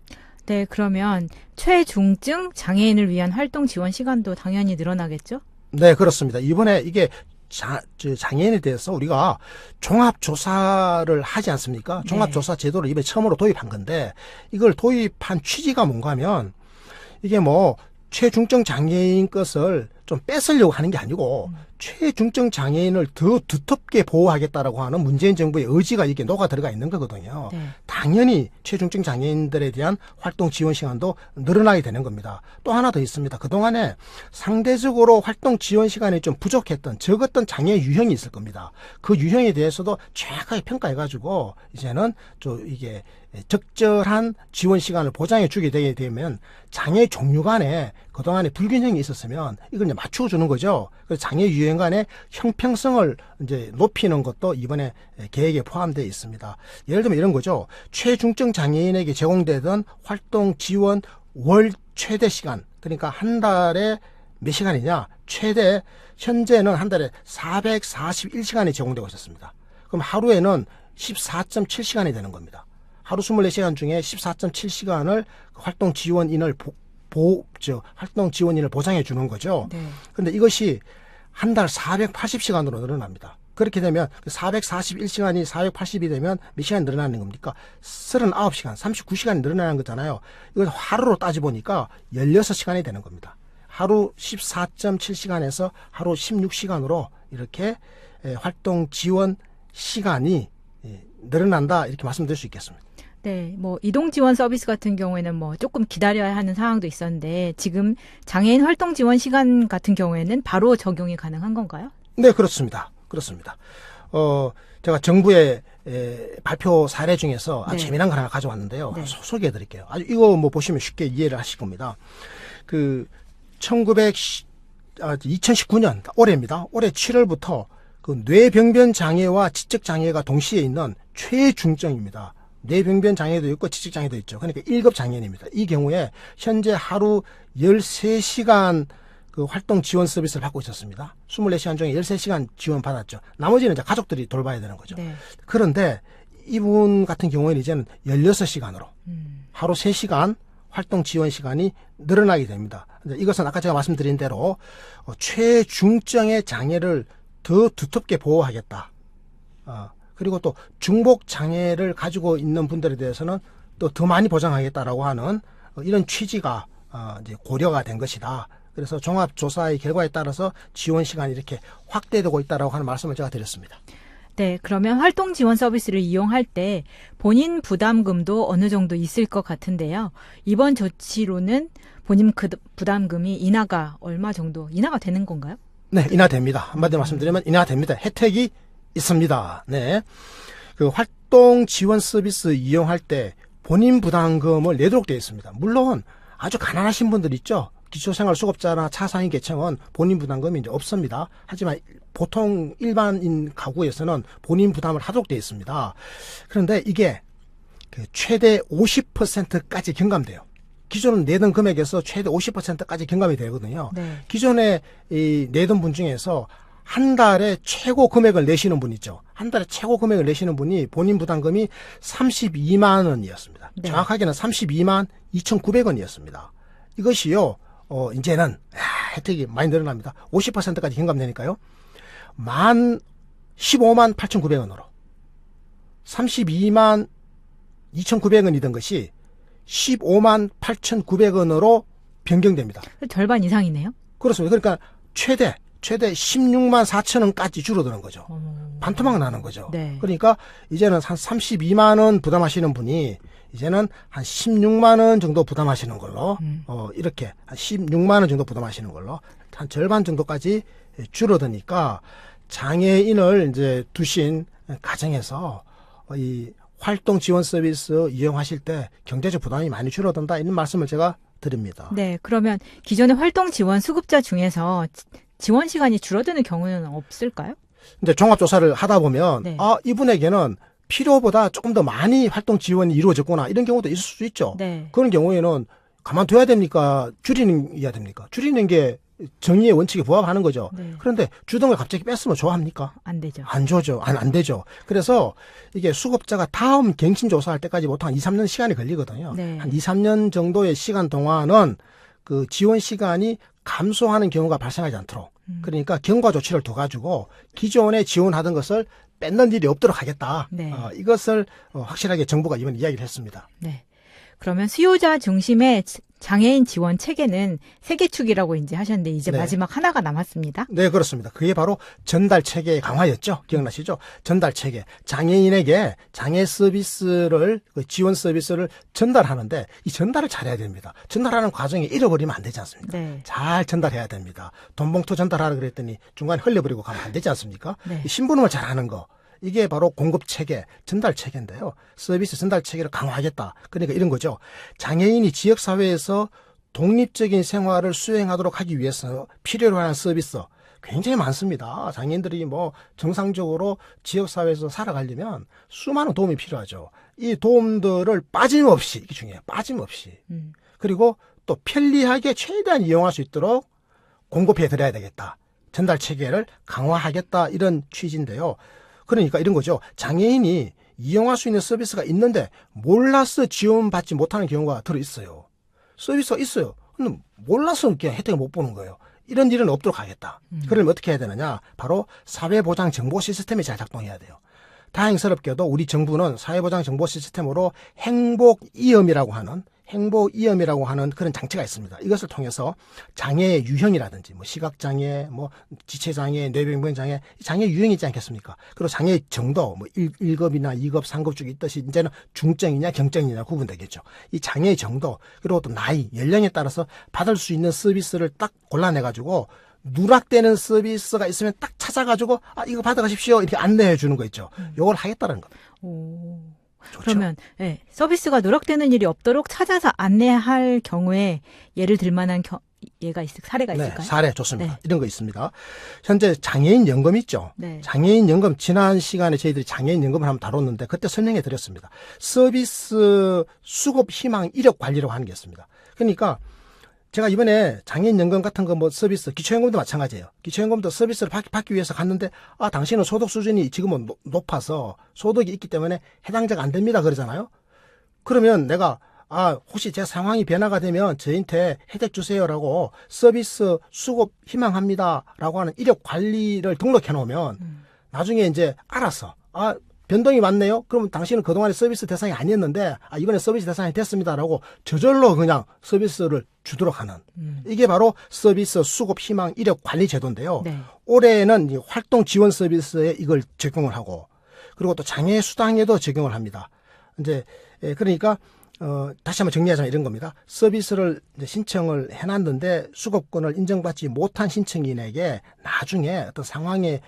네, 그러면 최중증 장애인을 위한 활동 지원 시간도 당연히 늘어나겠죠? 네, 그렇습니다. 이번에 이게 장애인에 대해서 우리가 종합조사를 하지 않습니까? 네. 종합조사 제도를 이번에 처음으로 도입한 건데 이걸 도입한 취지가 뭔가 하면 이게 뭐 최중증 장애인 것을 좀 뺏으려고 하는 게 아니고 최중증 장애인을 더 두텁게 보호하겠다라고 하는 문재인 정부의 의지가 이게 녹아 들어가 있는 거거든요. 네. 당연히 최중증 장애인들에 대한 활동 지원 시간도 늘어나게 되는 겁니다. 또 하나 더 있습니다. 그동안에 상대적으로 활동 지원 시간이 좀 부족했던 적었던 장애 유형이 있을 겁니다. 그 유형에 대해서도 정확하게 평가해가지고 이제는 이게 적절한 지원 시간을 보장해 주게 되게 되면 장애 종류 간에 그동안에 불균형이 있었으면 이걸 이제 맞춰주는 거죠. 그래서 장애 유형 간의 형평성을 이제 높이는 것도 이번에 계획에 포함되어 있습니다. 예를 들면 이런 거죠. 최중증 장애인에게 제공되던 활동 지원 월 최대 시간, 그러니까 한 달에 몇 시간이냐? 최대 현재는 한 달에 441시간이 제공되고 있었습니다. 그럼 하루에는 14.7시간이 되는 겁니다. 하루 24시간 중에 14.7시간을 활동 지원인을 활동 지원인을 보장해 주는 거죠. 네. 근데 이것이 한 달 480시간으로 늘어납니다. 그렇게 되면 441시간이 480이 되면 몇 시간 늘어나는 겁니까? 39시간, 39시간이 늘어나는 거잖아요. 이걸 하루로 따져보니까 16시간이 되는 겁니다. 하루 14.7시간에서 하루 16시간으로 이렇게 활동 지원 시간이 늘어난다 이렇게 말씀드릴 수 있겠습니다. 네, 뭐 이동 지원 서비스 같은 경우에는 뭐 조금 기다려야 하는 상황도 있었는데 지금 장애인 활동 지원 시간 같은 경우에는 바로 적용이 가능한 건가요? 네, 그렇습니다. 제가 정부의 발표 사례 중에서 아주 네. 재미난 걸 하나 가져왔는데요. 네. 소개해 드릴게요. 이거 뭐 보시면 쉽게 이해를 하실 겁니다. 2019년 올해입니다. 올해 7월부터 그 뇌병변 장애와 지적 장애가 동시에 있는 최중증입니다. 뇌병변 장애도 있고 지적 장애도 있죠. 그러니까 1급 장애인입니다. 이 경우에 현재 하루 13시간 그 활동 지원 서비스를 받고 있었습니다. 24시간 중에 13시간 지원 받았죠. 나머지는 이제 가족들이 돌봐야 되는 거죠. 네. 그런데 이분 같은 경우에는 이제는 16시간으로 하루 3시간 활동 지원 시간이 늘어나게 됩니다. 이것은 아까 제가 말씀드린 대로 최중증의 장애를 더 두텁게 보호하겠다. 그리고 또 중복 장애를 가지고 있는 분들에 대해서는 또 더 많이 보장하겠다라고 하는 이런 취지가 이제 고려가 된 것이다. 그래서 종합조사의 결과에 따라서 지원 시간이 이렇게 확대되고 있다라고 하는 말씀을 제가 드렸습니다. 네, 그러면 활동 지원 서비스를 이용할 때 본인 부담금도 어느 정도 있을 것 같은데요. 이번 조치로는 본인 부담금이 인하가 얼마 정도 인하가 되는 건가요? 네, 인하됩니다. 한마디로 말씀드리면 인하됩니다. 혜택이 있습니다. 네. 그 활동 지원 서비스 이용할 때 본인 부담금을 내도록 되어 있습니다. 물론 아주 가난하신 분들 있죠. 기초생활수급자나 차상위 계층은 본인 부담금이 이제 없습니다. 하지만 보통 일반인 가구에서는 본인 부담을 하도록 되어 있습니다. 그런데 이게 그 최대 50%까지 경감돼요. 기존 내던 금액에서 최대 50%까지 경감이 되거든요. 네. 기존에 이 내던 분 중에서 한 달에 최고 금액을 내시는 분 있죠. 한 달에 최고 금액을 내시는 분이 본인 부담금이 32만 원이었습니다. 네. 정확하게는 32만 2,900원이었습니다. 이것이요. 이제는 혜택이 많이 늘어납니다. 50%까지 경감되니까요. 15만 8,900원으로 32만 2,900원이던 것이 15만 8,900원으로 변경됩니다. 절반 이상이네요. 그렇습니다. 그러니까 최대 16만 4천원까지 줄어드는 거죠. 반토막 나는 거죠. 네. 그러니까 이제는 한 32만 원 부담하시는 분이 이제는 한 16만 원 정도 부담하시는 걸로 이렇게 한 16만 원 정도 부담하시는 걸로 한 절반 정도까지 줄어드니까 장애인을 이제 두신 가정에서 이 활동 지원 서비스 이용하실 때 경제적 부담이 많이 줄어든다 이런 말씀을 제가 드립니다. 네, 그러면 기존의 활동 지원 수급자 중에서 지원 시간이 줄어드는 경우는 없을까요? 이제 종합조사를 하다 보면 네. 이분에게는 필요보다 조금 더 많이 활동 지원이 이루어졌구나 이런 경우도 있을 수 있죠. 네. 그런 경우에는 가만둬야 됩니까? 줄이는 됩니까? 줄이는 게 정의의 원칙에 부합하는 거죠. 네. 그런데 주던 걸 갑자기 뺐으면 좋아합니까? 안 되죠. 안 좋죠. 안 되죠. 그래서 이게 수급자가 다음 갱신 조사할 때까지 보통 한 2, 3년 시간이 걸리거든요. 네. 한 2, 3년 정도의 시간 동안은 그 지원 시간이 감소하는 경우가 발생하지 않도록 그러니까 경과 조치를 둬가지고 기존에 지원하던 것을 뺏는 일이 없도록 하겠다. 네. 이것을 확실하게 정부가 이번에 이야기를 했습니다. 네. 그러면 수요자 중심의 장애인 지원 체계는 세 개 축이라고 이제 하셨는데 이제 네. 마지막 하나가 남았습니다. 네, 그렇습니다. 그게 바로 전달 체계의 강화였죠. 기억나시죠? 전달 체계. 장애인에게 장애 서비스를, 지원 서비스를 전달하는데 이 전달을 잘해야 됩니다. 전달하는 과정에 잃어버리면 안 되지 않습니까? 네. 잘 전달해야 됩니다. 돈봉투 전달하라 그랬더니 중간에 흘려버리고 가면 안 되지 않습니까? 네. 이 신부름을 잘하는 거. 이게 바로 공급 체계, 전달 체계인데요. 서비스 전달 체계를 강화하겠다. 그러니까 이런 거죠. 장애인이 지역사회에서 독립적인 생활을 수행하도록 하기 위해서 필요로 하는 서비스 굉장히 많습니다. 장애인들이 뭐 정상적으로 지역사회에서 살아가려면 수많은 도움이 필요하죠. 이 도움들을 빠짐없이, 이게 중요해요. 빠짐없이. 그리고 또 편리하게 최대한 이용할 수 있도록 공급해 드려야 되겠다. 전달 체계를 강화하겠다. 이런 취지인데요. 그러니까 이런 거죠. 장애인이 이용할 수 있는 서비스가 있는데 몰라서 지원받지 못하는 경우가 들어있어요. 서비스가 있어요. 근데 몰라서 그냥 혜택을 못 보는 거예요. 이런 일은 없도록 하겠다. 그러면 어떻게 해야 되느냐. 바로 사회보장 정보 시스템이 잘 작동해야 돼요. 다행스럽게도 우리 정부는 사회보장 정보 시스템으로 행복이음이라고 하는 그런 장치가 있습니다. 이것을 통해서 장애의 유형이라든지 뭐 시각장애, 뭐 지체장애, 뇌병변장애, 장애 유형이 있지 않겠습니까? 그리고 장애의 정도, 뭐 1급이나 2급, 3급 쭉 있듯이 이제는 중증이냐 경증이냐 구분되겠죠. 이 장애의 정도, 그리고 또 나이, 연령에 따라서 받을 수 있는 서비스를 딱 골라내가지고 누락되는 서비스가 있으면 딱 찾아가지고 이거 받아가십시오 이렇게 안내해 주는 거 있죠. 이걸 하겠다는 겁니다. 오. 좋죠? 그러면 네, 서비스가 누락되는 일이 없도록 찾아서 안내할 경우에 예를 들 만한 사례가 네, 있을까요? 사례 좋습니다. 네. 이런 거 있습니다. 현재 장애인 연금 있죠. 네. 장애인 연금 지난 시간에 저희들이 장애인 연금을 한번 다뤘는데 그때 설명해 드렸습니다. 서비스 수급 희망 이력 관리라고 하는 게 있습니다. 그러니까 제가 이번에 장애인연금 같은 거 뭐 서비스, 기초연금도 마찬가지예요. 기초연금도 서비스를 받기 위해서 갔는데, 당신은 소득 수준이 지금은 높아서 소득이 있기 때문에 해당자가 안 됩니다. 그러잖아요. 그러면 내가, 혹시 제 상황이 변화가 되면 저한테 혜택 주세요라고 서비스 수급 희망합니다. 라고 하는 이력 관리를 등록해 놓으면, 나중에 이제 알았어. 변동이 많네요. 그러면 당신은 그동안에 서비스 대상이 아니었는데 이번에 서비스 대상이 됐습니다라고 저절로 그냥 서비스를 주도록 하는 이게 바로 서비스 수급 희망 이력 관리 제도인데요. 네. 올해는 이 활동 지원 서비스에 이걸 적용을 하고 그리고 또 장애 수당에도 적용을 합니다. 이제 그러니까 다시 한번 정리하자면 이런 겁니다. 서비스를 이제 신청을 해놨는데 수급권을 인정받지 못한 신청인에게 나중에 어떤 상황의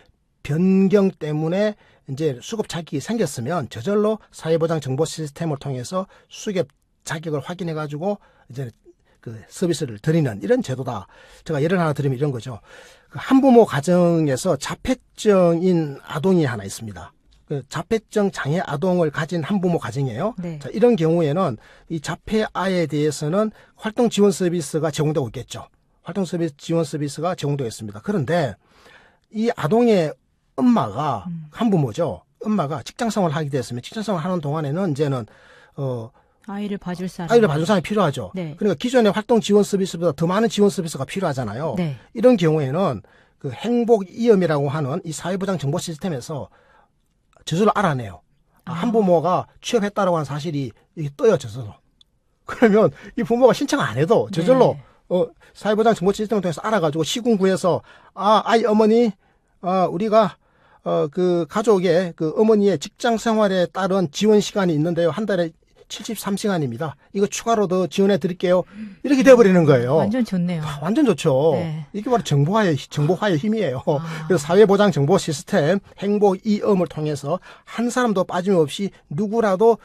변경 때문에 이제 수급 자격이 생겼으면 저절로 사회보장 정보 시스템을 통해서 수급 자격을 확인해 가지고 이제 그 서비스를 드리는 이런 제도다. 제가 예를 하나 드리면 이런 거죠. 그 한부모 가정에서 자폐증인 아동이 하나 있습니다. 그 자폐증 장애 아동을 가진 한부모 가정이에요. 네. 자, 이런 경우에는 이 자폐아에 대해서는 활동 지원 서비스가 제공되고 있겠죠. 활동 서비스 지원 서비스가 제공되고 있습니다. 그런데 이 아동의 엄마가 한부모죠. 엄마가 직장생활을 하게 됐으면 직장생활을 하는 동안에는 이제는 아이를 봐줄 사람. 아이를 봐줄 사람이 필요하죠. 네. 그러니까 기존의 활동 지원 서비스보다 더 많은 지원 서비스가 필요하잖아요. 네. 이런 경우에는 그 행복이음이라고 하는 이 사회보장 정보 시스템에서 저절로 알아내요. 한부모가 취업했다라고 하는 사실이 이게 떠요, 저절로. 그러면 이 부모가 신청 안 해도 저절로 사회보장 정보 시스템을 통해서 알아가지고 시군구에서 아이 어머니 우리가 그 가족의 그 어머니의 직장 생활에 따른 지원 시간이 있는데요. 한 달에 73시간입니다. 이거 추가로 더 지원해 드릴게요. 이렇게 돼버리는 거예요. 완전 좋네요. 완전 좋죠. 네. 이게 바로 정보화의 힘이에요. 그래서 사회보장 정보 시스템 행복이음을 통해서 한 사람도 빠짐없이 누구라도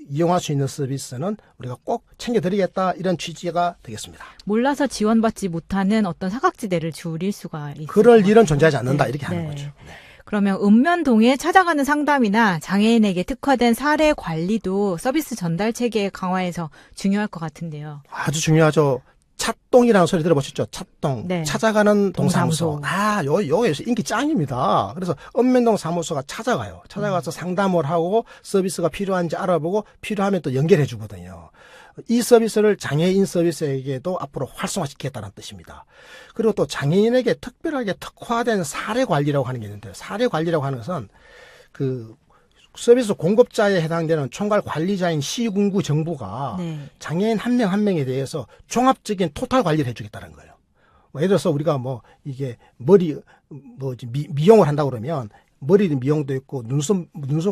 이용할 수 있는 서비스는 우리가 꼭 챙겨드리겠다 이런 취지가 되겠습니다. 몰라서 지원받지 못하는 어떤 사각지대를 줄일 수가 있어요. 그럴 일은 존재하지 않는다 이렇게 하는 거죠. 네. 그러면 읍면동에 찾아가는 상담이나 장애인에게 특화된 사례 관리도 서비스 전달 체계 강화에서 중요할 것 같은데요. 아주 중요하죠. 찻동이라는 소리 들어보셨죠? 찻동. 네. 찾아가는 동사무소. 동사무소. 여기에서 인기 짱입니다. 그래서 읍면동 사무소가 찾아가요. 찾아가서 상담을 하고 서비스가 필요한지 알아보고 필요하면 또 연결해 주거든요. 이 서비스를 장애인 서비스에게도 앞으로 활성화시키겠다는 뜻입니다. 그리고 또 장애인에게 특별하게 특화된 사례 관리라고 하는 게 있는데요. 사례 관리라고 하는 것은 그 서비스 공급자에 해당되는 총괄 관리자인 시군구 정부가 장애인 한 명 한 명에 대해서 종합적인 토탈 관리를 해주겠다는 거예요. 예를 들어서 우리가 이게 머리 미용을 한다 그러면 머리 미용도 있고 눈썹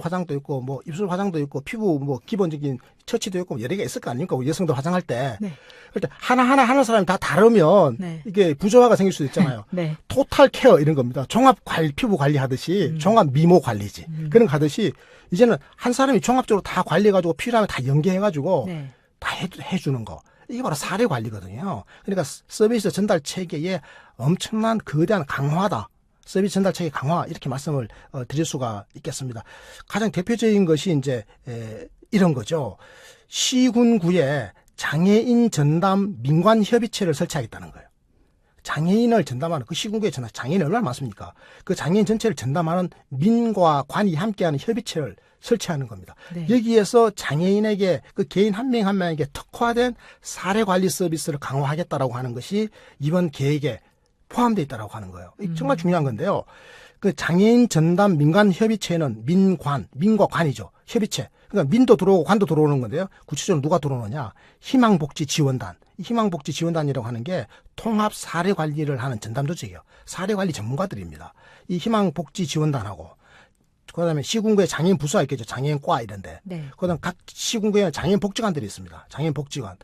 화장도 있고 입술 화장도 있고 피부 기본적인 처치도 있고 여러 개 있을 거 아닙니까? 우리 여성들 화장할 때. 네. 그럴 때 하나하나 하는 사람이 다 다르면 이게 부조화가 생길 수도 있잖아요. 네. 토탈 케어 이런 겁니다. 종합 피부 관리하듯이 종합 미모 관리지. 그런 거 하듯이 이제는 한 사람이 종합적으로 다 관리해가지고 필요하면 다 연계해가지고 다 해주는 거. 이게 바로 사례 관리거든요. 그러니까 서비스 전달 체계의 엄청난 거대한 강화다. 서비스 전달 체계 강화 이렇게 말씀을 드릴 수가 있겠습니다. 가장 대표적인 것이 이제 이런 거죠. 시군구에 장애인 전담 민관협의체를 설치하겠다는 거예요. 장애인을 전담하는 그 시군구에 장애인이 얼마나 많습니까? 그 장애인 전체를 전담하는 민과 관이 함께하는 협의체를 설치하는 겁니다. 네. 여기에서 장애인에게 그 개인 한 명 한 명에게 특화된 사례 관리 서비스를 강화하겠다라고 하는 것이 이번 계획에 포함되어 있다고 하는 거예요. 정말 중요한 건데요. 그 장애인 전담 민관 협의체는 민과 관이죠. 협의체. 그러니까 민도 들어오고 관도 들어오는 건데요. 구체적으로 누가 들어오느냐? 희망복지지원단. 이 희망복지지원단이라고 하는 게 통합 사례 관리를 하는 전담 조직이에요. 사례 관리 전문가들입니다. 이 희망복지지원단하고 그다음에 시군구에 장애인 부서가 있겠죠. 장애인과 이런데. 그다음 각 시군구에 장애인 복지관들이 있습니다. 장애인 복지관.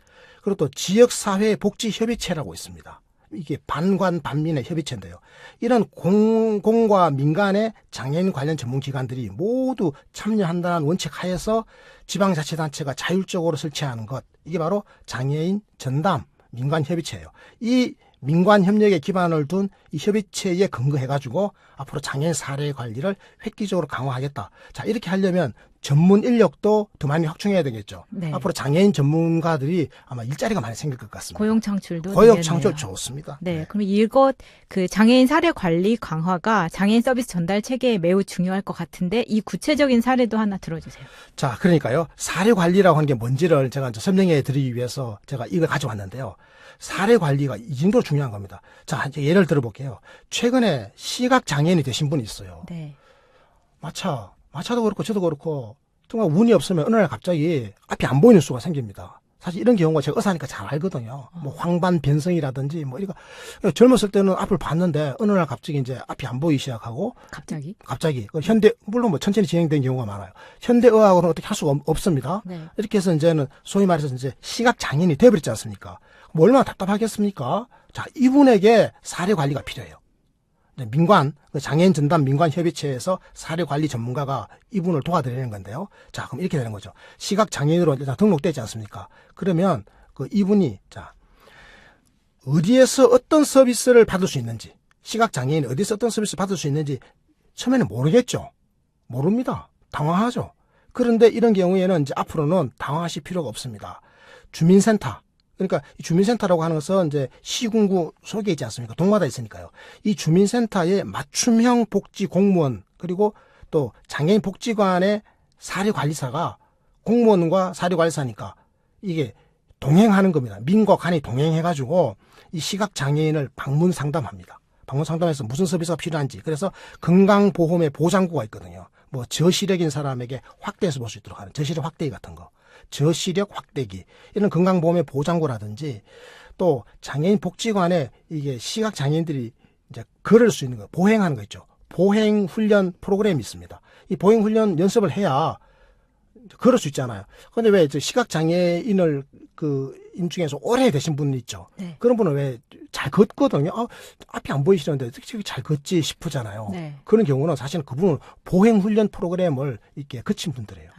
그리고 또 지역사회 복지협의체라고 있습니다. 이게 반관 반민의 협의체인데요. 이런 공과 민간의 장애인 관련 전문기관들이 모두 참여한다는 원칙 하에서 지방자치단체가 자율적으로 설치하는 것. 이게 바로 장애인 전담 민관협의체예요. 이 민관협력에 기반을 둔 이 협의체에 근거해가지고 앞으로 장애인 사례 관리를 획기적으로 강화하겠다. 자, 이렇게 하려면 전문 인력도 더 많이 확충해야 되겠죠. 네. 앞으로 장애인 전문가들이 아마 일자리가 많이 생길 것 같습니다. 고용 창출도 고용 창출 되겠네요. 좋습니다. 네, 그럼 이것 그 장애인 사례 관리 강화가 장애인 서비스 전달 체계에 매우 중요할 것 같은데 이 구체적인 사례도 하나 들어주세요. 자, 그러니까요. 사례 관리라고 하는 게 뭔지를 제가 이제 설명해 드리기 위해서 제가 이걸 가져왔는데요. 사례 관리가 이 정도로 중요한 겁니다. 자, 이제 예를 들어볼게요. 최근에 시각 장애인이 되신 분이 있어요. 네. 마차도 그렇고 저도 그렇고 정말 운이 없으면 어느 날 갑자기 앞이 안 보이는 수가 생깁니다. 사실 이런 경우가 제가 의사니까 잘 알거든요. 뭐 황반 변성이라든지 뭐 이거 젊었을 때는 앞을 봤는데 어느 날 갑자기 이제 앞이 안 보이기 시작하고 갑자기? 그 현대 물론 뭐 천천히 진행된 경우가 많아요. 현대의학으로는 어떻게 할 수가 없습니다. 네. 이렇게 해서 이제는 소위 말해서 이제 시각 장애인이 돼버렸지 않습니까? 뭐 얼마나 답답하겠습니까? 자, 이분에게 사례 관리가 필요해요. 민관, 장애인 전담 민관 협의체에서 사례 관리 전문가가 이분을 도와드리는 건데요. 자, 그럼 이렇게 되는 거죠. 시각 장애인으로 일단 등록되지 않습니까? 그러면 그 이분이 자, 어디에서 어떤 서비스를 받을 수 있는지, 시각 장애인이 어디서 어떤 서비스를 받을 수 있는지 처음에는 모르겠죠. 모릅니다. 당황하죠. 그런데 이런 경우에는 이제 앞으로는 당황하실 필요가 없습니다. 주민센터, 그러니까 이 주민센터라고 하는 것은 이제 시군구 속에 있지 않습니까? 동마다 있으니까요. 이 주민센터의 맞춤형 복지 공무원 그리고 또 장애인 복지관의 사례관리사가 공무원과 사례관리사니까 이게 동행하는 겁니다. 민과 관이 동행해가지고 이 시각장애인을 방문 상담합니다. 방문 상담에서 무슨 서비스가 필요한지. 그래서 건강보험의 보장구가 있거든요. 뭐 저시력인 사람에게 확대해서 볼 수 있도록 하는 저시력 확대기 같은 거. 저시력 확대기 이런 건강보험의 보장구라든지 또 장애인 복지관에 이게 시각 장애인들이 이제 걸을 수 있는 거 보행하는 거 있죠. 보행 훈련 프로그램이 있습니다. 이 보행 훈련 연습을 해야 걸을 수 있잖아요. 그런데 왜 시각 장애인을 그 인중에서 오래 되신 분 있죠. 네. 그런 분은 왜 잘 걷거든요. 앞이 안 보이시는데 어떻게 잘 걷지 싶으잖아요. 네. 그런 경우는 사실은 그분은 보행 훈련 프로그램을 이렇게 거친 분들이에요.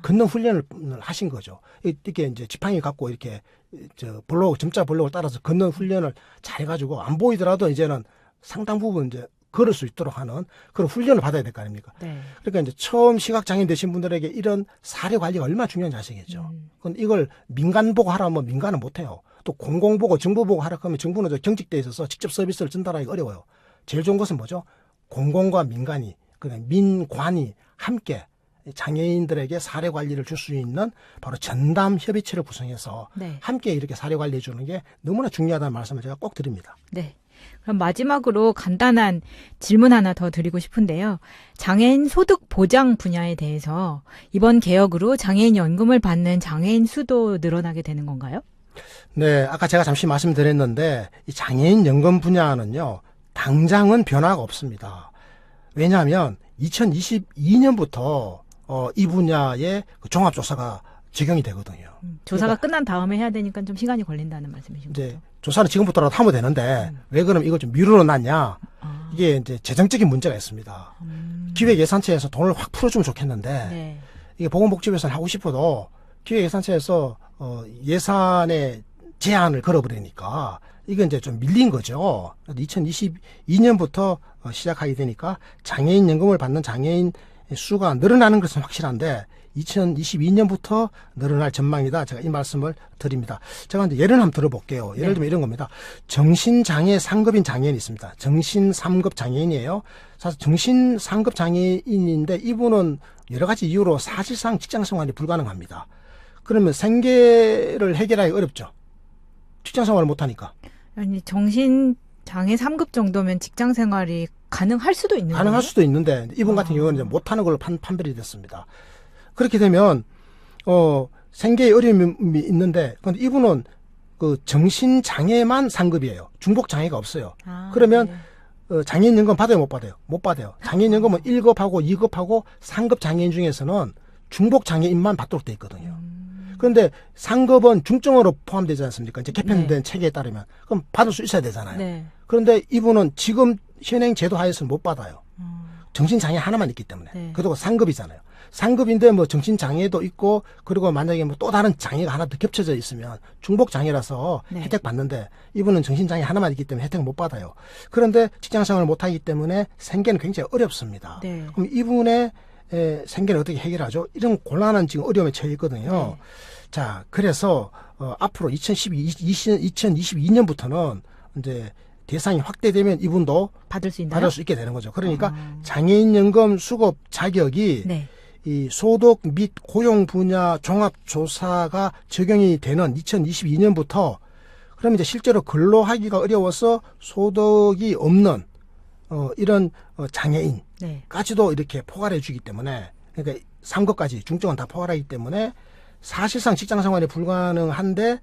걷는 훈련을 하신 거죠. 이렇게 이제 지팡이 갖고 이렇게 점자 블록을 따라서 걷는 훈련을 잘 해가지고 안 보이더라도 이제는 상당 부분 이제 걸을 수 있도록 하는 그런 훈련을 받아야 될 거 아닙니까? 네. 그러니까 이제 처음 시각장애인 되신 분들에게 이런 사례 관리가 얼마나 중요한지 아시겠죠. 근데 이걸 민간 보고 하라면 민간은 못해요. 또 공공 보고 정부 보고 하라 하면 정부는 경직돼 있어서 직접 서비스를 전달하기가 어려워요. 제일 좋은 것은 뭐죠? 공공과 민간이, 그냥 민관이 함께 장애인들에게 사례 관리를 줄 수 있는 바로 전담 협의체를 구성해서 네. 함께 이렇게 사례 관리해 주는 게 너무나 중요하다는 말씀을 제가 꼭 드립니다. 네. 그럼 마지막으로 간단한 질문 하나 더 드리고 싶은데요. 장애인 소득 보장 분야에 대해서 이번 개혁으로 장애인 연금을 받는 장애인 수도 늘어나게 되는 건가요? 네, 아까 제가 잠시 말씀드렸는데 이 장애인 연금 분야는요. 당장은 변화가 없습니다. 왜냐하면 2022년부터 이 분야의 종합조사가 적용이 되거든요. 조사가 끝난 다음에 해야 되니까 좀 시간이 걸린다는 말씀이신 거죠? 이제 조사는 지금부터라도 하면 되는데 왜 그럼 이걸 좀 미루어놨냐? 이게 이제 재정적인 문제가 있습니다. 기획예산처에서 돈을 확 풀어주면 좋겠는데 네. 이게 보건복지부에서는 하고 싶어도 기획예산처에서 예산의 제한을 걸어버리니까 이건 이제 좀 밀린 거죠. 2022년부터 시작하게 되니까 장애인 연금을 받는 장애인 수가 늘어나는 것은 확실한데 2022년부터 늘어날 전망이다. 제가 이 말씀을 드립니다. 제가 이제 예를 한번 들어볼게요. 예를 들면 이런 겁니다. 정신장애 3급인 장애인이 있습니다. 정신 3급 장애인이에요. 사실 정신 3급 장애인인데 이분은 여러 가지 이유로 사실상 직장 생활이 불가능합니다. 그러면 생계를 해결하기 어렵죠. 직장 생활을 못하니까. 아니, 정신 장애 3급 정도면 직장 생활이 가능할 수도 있는 가능할 거예요? 수도 있는데 이분 같은 경우는 이제 못하는 걸로 판별이 됐습니다. 그렇게 되면 생계에 어려움이 있는데 근데 이분은 그 정신 장애만 상급이에요. 중복 장애가 없어요. 그러면 장애인 연금 받아요, 못 받아요? 못 받아요. 장애인 연금은 1급하고 2급하고 상급 장애인 중에서는 중복 장애인만 받도록 돼 있거든요. 그런데 상급은 중증으로 포함되지 않습니까? 이제 개편된 체계에 따르면 그럼 받을 수 있어야 되잖아요. 네. 그런데 이분은 지금 현행 제도 하에서는 못 받아요. 정신장애 하나만 있기 때문에. 네. 그리고 상급이잖아요. 상급인데 뭐 정신장애도 있고 그리고 만약에 뭐 또 다른 장애가 하나 더 겹쳐져 있으면 중복장애라서 네. 혜택 받는데 이분은 정신장애 하나만 있기 때문에 혜택 못 받아요. 그런데 직장생활을 못하기 때문에 생계는 굉장히 어렵습니다. 네. 그럼 이분의 생계를 어떻게 해결하죠? 이런 곤란한 지금 어려움에 처해 있거든요. 자, 그래서 앞으로 2022년부터는 이제 대상이 확대되면 이분도 받을 수 있나요? 받을 수 있게 되는 거죠. 그러니까 장애인연금 수급 자격이 네. 이 소득 및 고용 분야 종합조사가 적용이 되는 2022년부터 그럼 이제 실제로 근로하기가 어려워서 소득이 없는 이런 장애인까지도 네. 이렇게 포괄해 주기 때문에 그러니까 상급까지 중증은 다 포괄하기 때문에 사실상 직장 생활이 불가능한데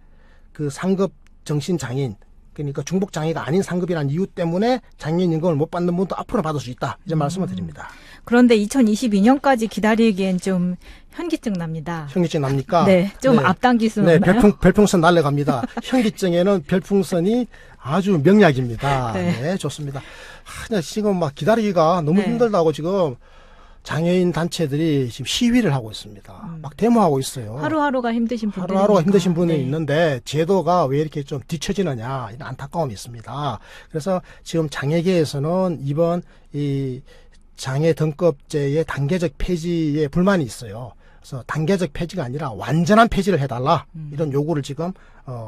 그 상급 정신 장애인 그러니까 중복 장애가 아닌 상급이라는 이유 때문에 장애인 연금을 못 받는 분도 앞으로 받을 수 있다. 이런 말씀을 드립니다. 그런데 2022년까지 기다리기엔 좀 현기증 납니다. 현기증 납니까? 네, 좀 앞당길 수 네, 없나요? 별풍선 날려갑니다. 현기증에는 별풍선이 아주 명약입니다. 네. 네, 좋습니다. 지금 막 기다리기가 너무 네. 힘들다고 지금 장애인 단체들이 지금 시위를 하고 있습니다. 막 데모하고 있어요. 하루하루가 힘드신 분들이 하루하루가 힘드신 분이 네. 있는데 제도가 왜 이렇게 좀 뒤처지느냐 이런 안타까움이 있습니다. 그래서 지금 장애계에서는 이번 이 장애 등급제의 단계적 폐지에 불만이 있어요. 그래서 단계적 폐지가 아니라 완전한 폐지를 해달라 이런 요구를 지금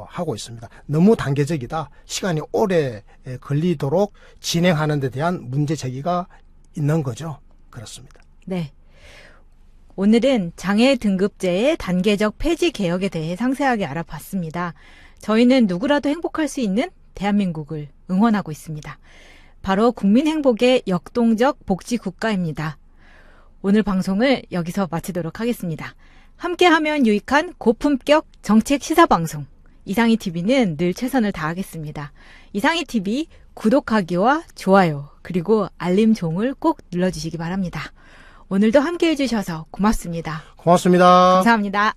하고 있습니다. 너무 단계적이다. 시간이 오래 걸리도록 진행하는 데 대한 문제 제기가 있는 거죠. 그렇습니다. 네. 오늘은 장애 등급제의 단계적 폐지 개혁에 대해 상세하게 알아봤습니다. 저희는 누구라도 행복할 수 있는 대한민국을 응원하고 있습니다. 바로 국민 행복의 역동적 복지 국가입니다. 오늘 방송을 여기서 마치도록 하겠습니다. 함께하면 유익한 고품격 정책 시사 방송 이상희 TV는 늘 최선을 다하겠습니다. 이상희 TV 구독하기와 좋아요 그리고 알림 종을 꼭 눌러주시기 바랍니다. 오늘도 함께해 주셔서 고맙습니다. 고맙습니다. 감사합니다.